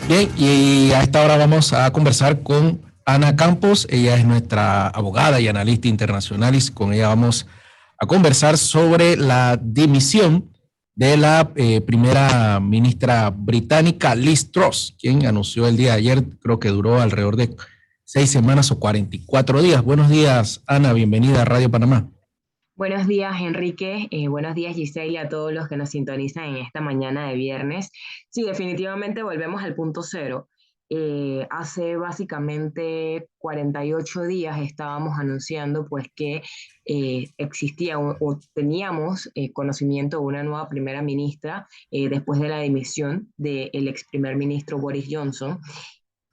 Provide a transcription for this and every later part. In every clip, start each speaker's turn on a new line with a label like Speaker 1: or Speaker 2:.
Speaker 1: Bien, y a esta hora vamos a conversar con Ana Campos. Ella es nuestra abogada y analista internacional y con ella vamos a conversar sobre la dimisión de la primera ministra británica Liz Truss, quien anunció el día de ayer, creo que duró alrededor de 6 semanas o 44 días. Buenos días, Ana, bienvenida a Radio Panamá.
Speaker 2: Buenos días, Enrique. Buenos días, Giselle, y a todos los que nos sintonizan en esta mañana de viernes. Sí, definitivamente volvemos al punto cero. Hace básicamente 48 días estábamos anunciando pues que existía o teníamos conocimiento de una nueva primera ministra después de la dimisión del ex primer ministro Boris Johnson,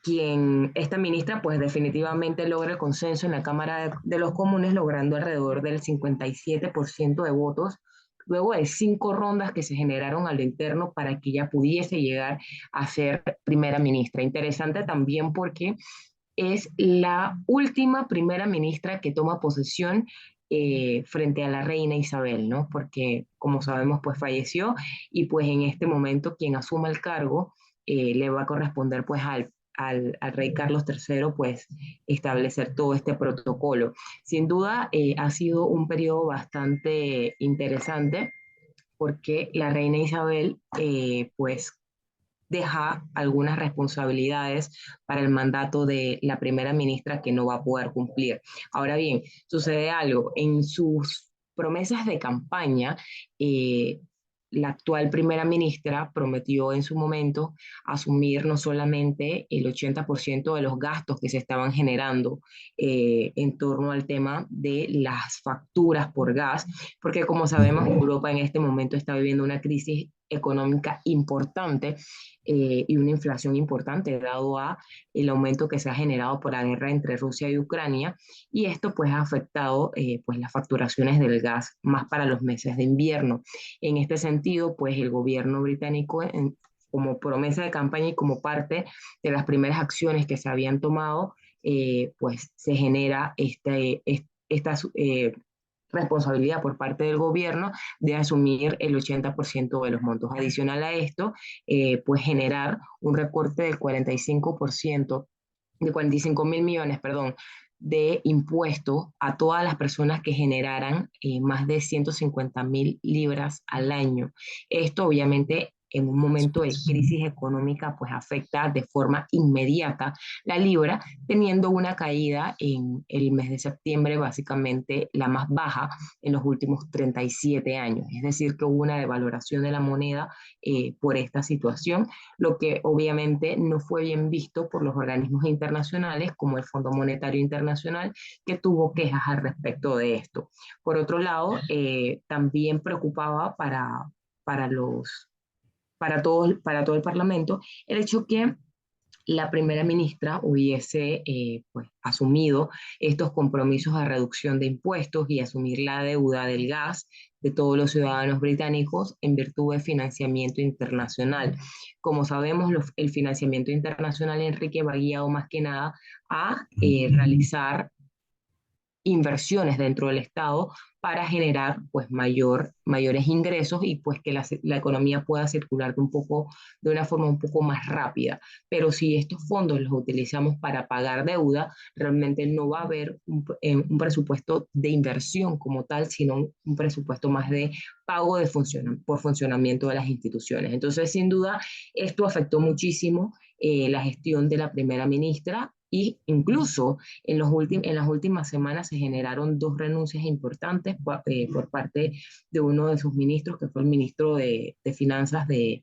Speaker 2: quien esta ministra pues definitivamente logra el consenso en la Cámara de los Comunes, logrando alrededor del 57% de votos, luego de 5 rondas que se generaron a lo interno para que ella pudiese llegar a ser primera ministra. Interesante también porque es la última primera ministra que toma posesión frente a la reina Isabel, ¿no? Porque, como sabemos, pues falleció y pues en este momento quien asuma el cargo le va a corresponder pues al rey Carlos III, pues establecer todo este protocolo. Sin duda, ha sido un periodo bastante interesante porque la reina Isabel, pues deja algunas responsabilidades para el mandato de la primera ministra que no va a poder cumplir. Ahora bien, sucede algo, en sus promesas de campaña, la actual primera ministra prometió en su momento asumir no solamente el 80% de los gastos que se estaban generando en torno al tema de las facturas por gas, porque como sabemos, Europa en este momento está viviendo una crisis económica importante y una inflación importante dado a el aumento que se ha generado por la guerra entre Rusia y Ucrania, y esto pues ha afectado pues las facturaciones del gas más para los meses de invierno. En este sentido, pues el gobierno británico como promesa de campaña y como parte de las primeras acciones que se habían tomado, pues se genera esta responsabilidad por parte del gobierno de asumir el 80% de los montos. Adicional a esto, pues generar un recorte del 45%, de 45.000 millones, perdón, de impuestos a todas las personas que generaran más de 150.000 libras al año. Esto obviamente en un momento de crisis económica pues afecta de forma inmediata la libra, teniendo una caída en el mes de septiembre básicamente la más baja en los últimos 37 años. Es decir, que hubo una devaluación de la moneda por esta situación, lo que obviamente no fue bien visto por los organismos internacionales como el Fondo Monetario Internacional, que tuvo quejas al respecto de esto. Por otro lado, también preocupaba para los para todo el Parlamento, el hecho que la primera ministra hubiese pues, asumido estos compromisos de reducción de impuestos y asumir la deuda del gas de todos los ciudadanos británicos en virtud de financiamiento internacional. Como sabemos, el financiamiento internacional, Enrique, va guiado más que nada a realizar inversiones dentro del Estado para generar pues mayores ingresos y pues que la economía pueda circular de una forma un poco más rápida. Pero si estos fondos los utilizamos para pagar deuda, realmente no va a haber un presupuesto de inversión como tal, sino un presupuesto más de pago por funcionamiento de las instituciones. Entonces, sin duda, esto afectó muchísimo la gestión de la primera ministra, y incluso en las últimas semanas se generaron 2 renuncias importantes por parte de uno de sus ministros, que fue el ministro de Finanzas del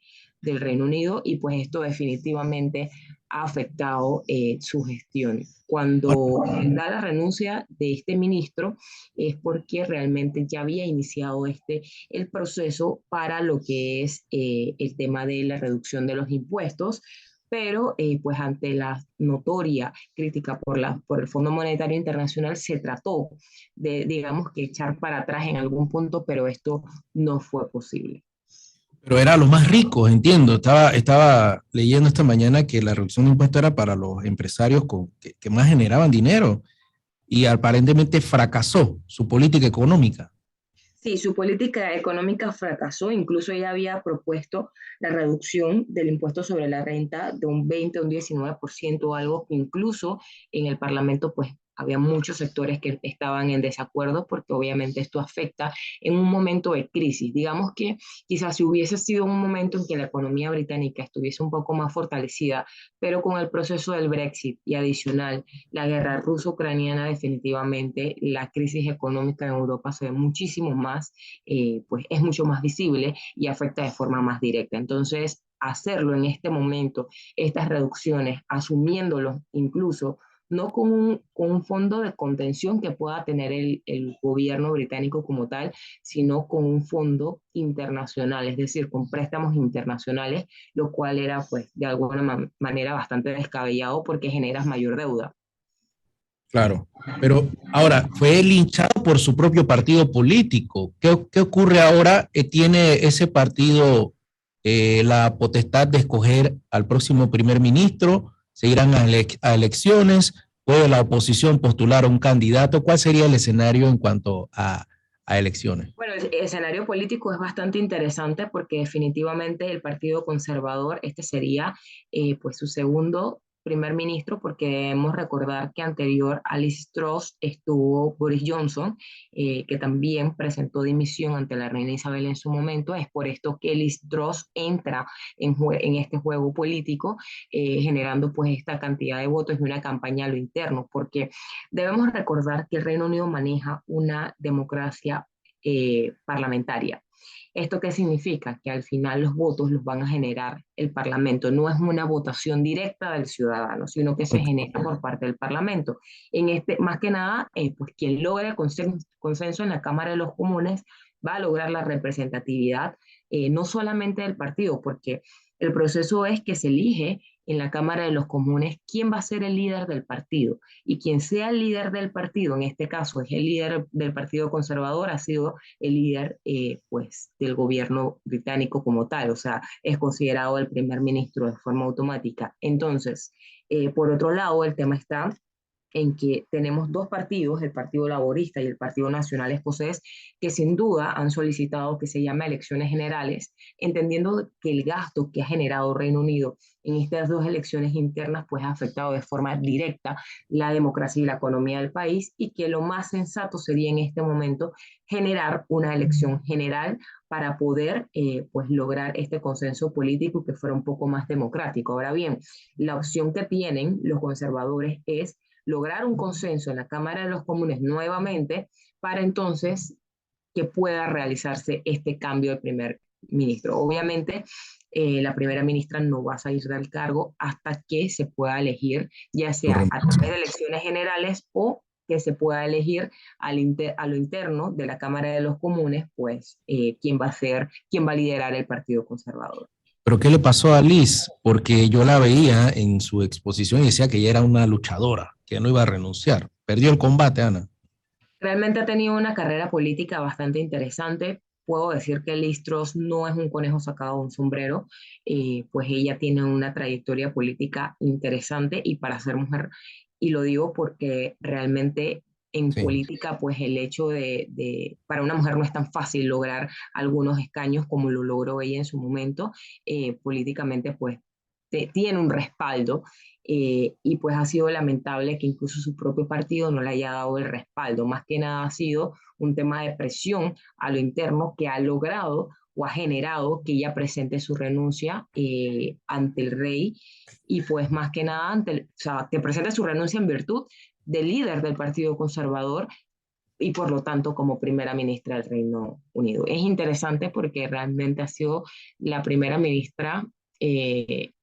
Speaker 2: Reino Unido, y pues esto definitivamente ha afectado su gestión. Cuando da la renuncia de este ministro es porque realmente ya había iniciado el proceso para lo que es el tema de la reducción de los impuestos, pero pues ante la notoria crítica por el Fondo Monetario Internacional se trató de, digamos, que echar para atrás en algún punto, pero esto no fue posible.
Speaker 1: Pero era los más ricos, entiendo. Estaba leyendo esta mañana que la reducción de impuestos era para los empresarios que más generaban dinero y aparentemente fracasó su política económica.
Speaker 2: Sí, su política económica fracasó, incluso ella había propuesto la reducción del impuesto sobre la renta de un 20 a un 19%, algo que incluso en el Parlamento pues había muchos sectores que estaban en desacuerdo porque obviamente esto afecta en un momento de crisis. Digamos que quizás si hubiese sido un momento en que la economía británica estuviese un poco más fortalecida, pero con el proceso del Brexit y adicional la guerra ruso-ucraniana, definitivamente la crisis económica en Europa se ve muchísimo más, pues es mucho más visible y afecta de forma más directa. Entonces, hacerlo en este momento, estas reducciones, asumiéndolos incluso no con un fondo de contención que pueda tener el gobierno británico como tal, sino con un fondo internacional, es decir, con préstamos internacionales, lo cual era pues de alguna manera bastante descabellado porque generas mayor deuda.
Speaker 1: Claro, pero ahora fue linchado por su propio partido político. ¿Qué ocurre ahora? ¿Tiene ese partido la potestad de escoger al próximo primer ministro? ¿Se irán a elecciones? ¿Puede la oposición postular a un candidato? ¿Cuál sería el escenario en cuanto a elecciones?
Speaker 2: Bueno, el escenario político es bastante interesante porque definitivamente el Partido Conservador, este sería pues su segundo primer ministro, porque debemos recordar que anterior a Liz Truss estuvo Boris Johnson, que también presentó dimisión ante la reina Isabel en su momento. Es por esto que Liz Truss entra en este juego político, generando pues esta cantidad de votos y una campaña a lo interno, porque debemos recordar que el Reino Unido maneja una democracia parlamentaria. ¿Esto qué significa? Que al final los votos los van a generar el Parlamento. No es una votación directa del ciudadano, sino que se genera por parte del Parlamento. En este, más que nada, pues quien logra el consenso en la Cámara de los Comunes va a lograr la representatividad, no solamente del partido, porque el proceso es que se elige en la Cámara de los Comunes quién va a ser el líder del partido. Y quien sea el líder del partido, en este caso es el líder del Partido Conservador, ha sido el líder pues, del gobierno británico como tal, o sea, es considerado el primer ministro de forma automática. Entonces, por otro lado, el tema está en que tenemos dos partidos, el Partido Laborista y el Partido Nacional Escocés, que sin duda han solicitado que se llame elecciones generales, entendiendo que el gasto que ha generado Reino Unido en estas dos elecciones internas pues ha afectado de forma directa la democracia y la economía del país, y que lo más sensato sería en este momento generar una elección general para poder pues lograr este consenso político que fuera un poco más democrático. Ahora bien, la opción que tienen los conservadores es lograr un consenso en la Cámara de los Comunes nuevamente para entonces que pueda realizarse este cambio de primer ministro. Obviamente, la primera ministra no va a salir del cargo hasta que se pueda elegir, ya sea a través de elecciones generales o que se pueda elegir a lo interno de la Cámara de los Comunes, pues quién va a ser, quién va a liderar el Partido Conservador.
Speaker 1: ¿Pero qué le pasó a Liz? Porque yo la veía en su exposición y decía que ella era una luchadora, que no iba a renunciar. Perdió el combate, Ana.
Speaker 2: Realmente ha tenido una carrera política bastante interesante. Puedo decir que Liz Truss no es un conejo sacado de un sombrero, pues ella tiene una trayectoria política interesante y para ser mujer, y lo digo porque realmente en
Speaker 1: Sí.
Speaker 2: política, pues el hecho para una mujer no es tan fácil lograr algunos escaños como lo logró ella en su momento, políticamente pues tiene un respaldo, y pues ha sido lamentable que incluso su propio partido no le haya dado el respaldo. Más que nada ha sido un tema de presión a lo interno que ha logrado o ha generado que ella presente su renuncia ante el rey, y pues más que nada o sea, que presente su renuncia en virtud del líder del Partido Conservador y por lo tanto como primera ministra del Reino Unido. Es interesante porque realmente ha sido la primera ministra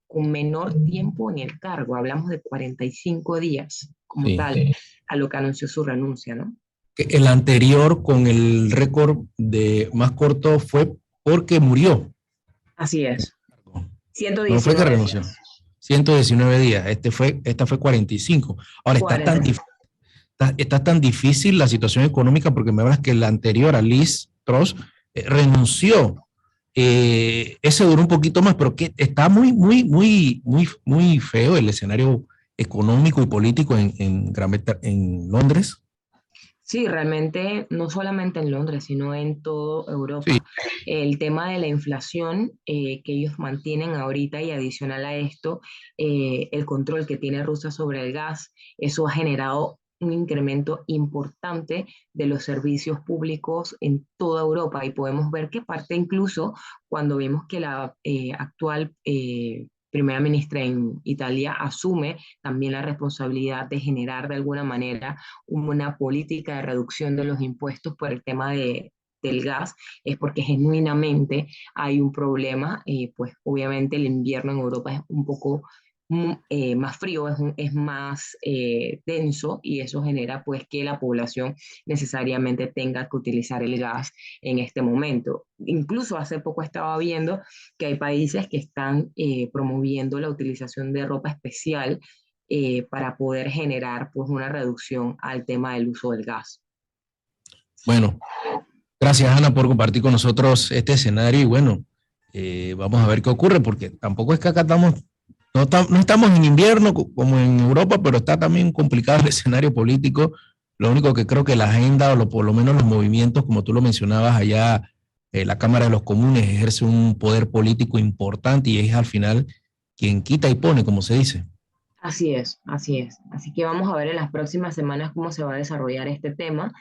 Speaker 2: con menor tiempo en el cargo. Hablamos de 45 días como
Speaker 1: Sí.
Speaker 2: tal, a lo que anunció su renuncia, ¿no?
Speaker 1: El anterior con el récord de más corto fue porque murió.
Speaker 2: Así es.
Speaker 1: No fue que
Speaker 2: 119
Speaker 1: renunció.
Speaker 2: días.
Speaker 1: 119 días. Esta fue 45. Ahora está tan difícil la situación económica porque me hablas que la anterior a Liz Truss renunció. Ese duró un poquito más, pero que está muy feo el escenario económico y político en Londres.
Speaker 2: Sí, realmente no solamente en Londres, sino en toda
Speaker 1: Sí,
Speaker 2: Europa. El tema de la inflación que ellos mantienen ahorita y adicional a esto, el control que tiene Rusia sobre el gas, eso ha generado un incremento importante de los servicios públicos en toda Europa y podemos ver que parte incluso cuando vemos que la actual primera ministra en Italia asume también la responsabilidad de generar de alguna manera una política de reducción de los impuestos por el tema del gas, es porque genuinamente hay un problema, pues obviamente el invierno en Europa es un poco más frío, es más denso y eso genera pues que la población necesariamente tenga que utilizar el gas en este momento. Incluso hace poco estaba viendo que hay países que están promoviendo la utilización de ropa especial para poder generar pues una reducción al tema del uso del gas.
Speaker 1: bueno, gracias Ana por compartir con nosotros este escenario y bueno, vamos a ver qué ocurre porque tampoco es que acá estamos, no estamos en invierno como en Europa, pero está también complicado el escenario político. Lo único que creo que la agenda o por lo menos los movimientos, como tú lo mencionabas allá, la Cámara de los Comunes ejerce un poder político importante y es al final quien quita y pone, como se dice.
Speaker 2: Así es, así es. Así que vamos a ver en las próximas semanas cómo se va a desarrollar este tema,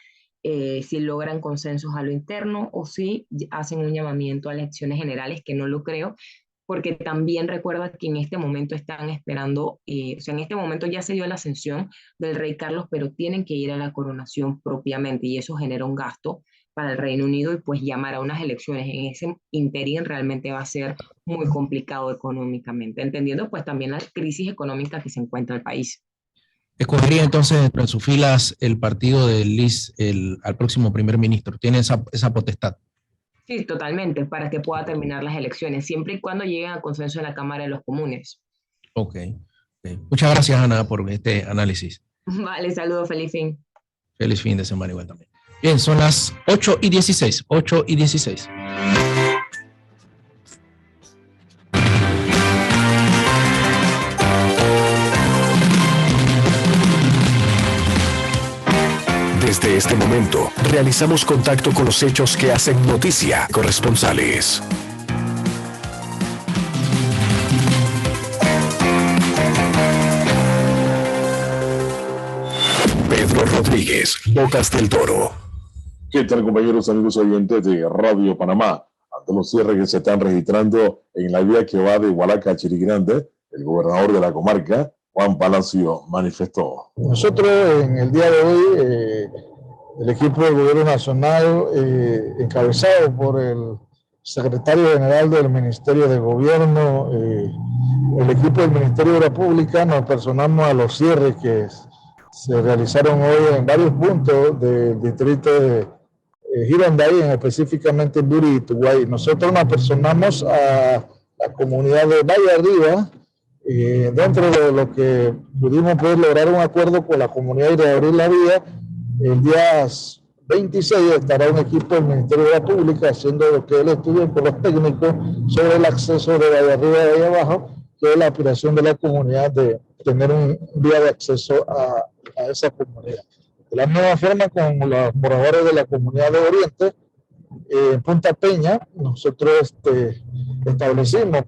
Speaker 2: si logran consensos a lo interno o si hacen un llamamiento a elecciones generales, que no lo creo, porque también recuerda que en este momento están esperando, o sea, en este momento ya se dio la ascensión del rey Carlos, pero tienen que ir a la coronación propiamente y eso genera un gasto para el Reino Unido y pues llamar a unas elecciones en ese interín realmente va a ser muy complicado económicamente, entendiendo pues también la crisis económica que se encuentra el país.
Speaker 1: Escogería entonces dentro de sus filas el partido de Liz al próximo primer ministro. Tiene esa potestad.
Speaker 2: Sí, totalmente, para que pueda terminar las elecciones, siempre y cuando lleguen a consenso en la Cámara de los Comunes.
Speaker 1: Ok. Ok. Muchas gracias, Ana, por este análisis.
Speaker 2: Vale, saludos, feliz fin.
Speaker 1: Feliz fin de semana igual también. Bien, son las 8:16. 8:16.
Speaker 3: Desde este momento, realizamos contacto con los hechos que hacen noticia. Corresponsales. Pedro Rodríguez, Bocas del Toro.
Speaker 4: ¿Qué tal, compañeros, amigos oyentes de Radio Panamá? Ante los cierres que se están registrando en la vía que va de Hualaca a Chiriquirante, el gobernador de la comarca, Juan Palacio, manifestó.
Speaker 5: Nosotros en el día de hoy, el equipo del Gobierno Nacional, encabezado por el secretario general del Ministerio de Gobierno, el equipo del Ministerio de la Pública, nos personamos a los cierres que se realizaron hoy en varios puntos del distrito de Girondale, específicamente en Buri y Tuguay. Nosotros nos personamos a la comunidad de Valle Arriba, dentro de lo que pudimos poder lograr un acuerdo con la comunidad y reabrir la vía. El día 26 estará un equipo del Ministerio de la Pública haciendo lo que es el estudio con los técnicos sobre el acceso de Valle Arriba y Valle Abajo, que es la aspiración de la comunidad de tener un vía de acceso a esa comunidad. De la misma forma, con los moradores de la comunidad de Oriente, en Punta Peña, nosotros establecimos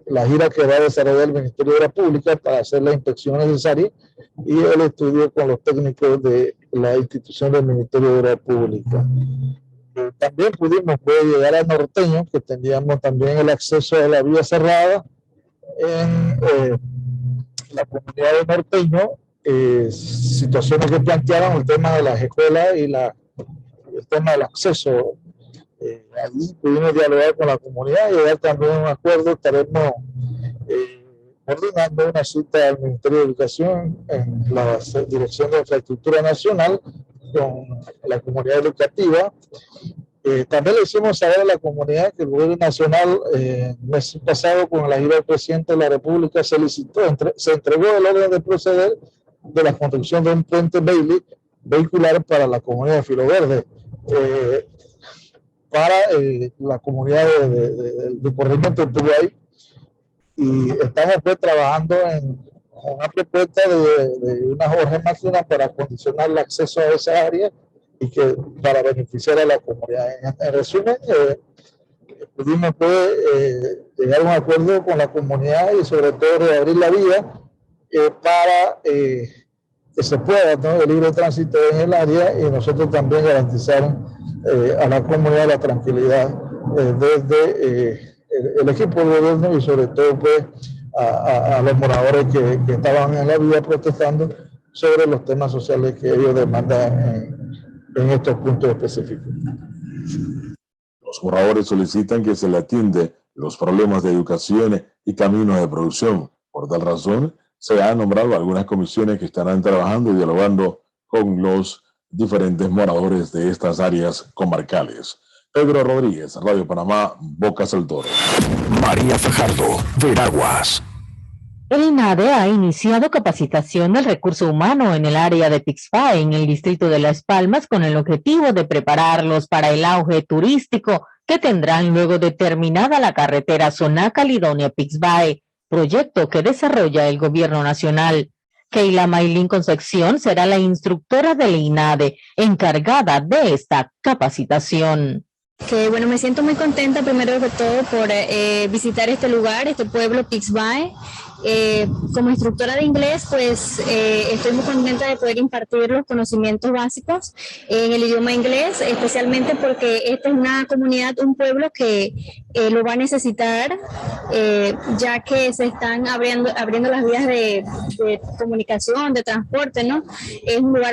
Speaker 5: la gira que va a desarrollar el Ministerio de la Pública para hacer la inspección necesaria y el estudio con los técnicos de la institución del Ministerio de la Pública. También pudimos llegar a Norteño, que teníamos también el acceso a la vía cerrada en la comunidad de Norteño, situaciones que planteaban el tema de las escuelas y el tema del acceso. Allí pudimos dialogar con la comunidad y llegar también a un acuerdo. Estaremos coordinando una cita al Ministerio de Educación en la Dirección de Infraestructura Nacional con la comunidad educativa. También le hicimos saber a la comunidad que el Gobierno Nacional, el mes pasado, con la gira del presidente de la República, se entregó el orden de proceder de la construcción de un puente vehicular para la comunidad de Filo Verde. Para la comunidad del corregimiento de Uruguay, y estamos trabajando en una propuesta de una Jorge Máquina para condicionar el acceso a esa área y que para beneficiar a la comunidad. En resumen, pudimos llegar a un acuerdo con la comunidad y sobre todo reabrir la vía para que se pueda, ¿no?, el libre tránsito en el área y nosotros también garantizar a la comunidad la tranquilidad desde el equipo de gobierno y sobre todo pues a los moradores que estaban en la vía protestando sobre los temas sociales que ellos demandan en estos puntos específicos.
Speaker 4: Los moradores solicitan que se le atiende los problemas de educación y caminos de producción. Por tal razón, se han nombrado algunas comisiones que estarán trabajando y dialogando con los diferentes moradores de estas áreas comarcales. Pedro Rodríguez, Radio Panamá, Bocas del Toro.
Speaker 3: María Fajardo, Veraguas.
Speaker 6: El INADE ha iniciado capacitación del recurso humano en el área de Pixbae, en el distrito de Las Palmas, con el objetivo de prepararlos para el auge turístico que tendrán luego de terminada la carretera Soná-Caledonia-Pixbae, proyecto que desarrolla el gobierno nacional. Keila Maylin Concepción será la instructora del INADE, encargada de esta capacitación.
Speaker 7: Que bueno, me siento muy contenta primero de todo por visitar este lugar, este pueblo Pixbae. Como instructora de inglés, pues estoy muy contenta de poder impartir los conocimientos básicos en el idioma inglés, especialmente porque esta es una comunidad, un pueblo que lo va a necesitar, ya que se están abriendo las vías de comunicación, de transporte, ¿no? Es un lugar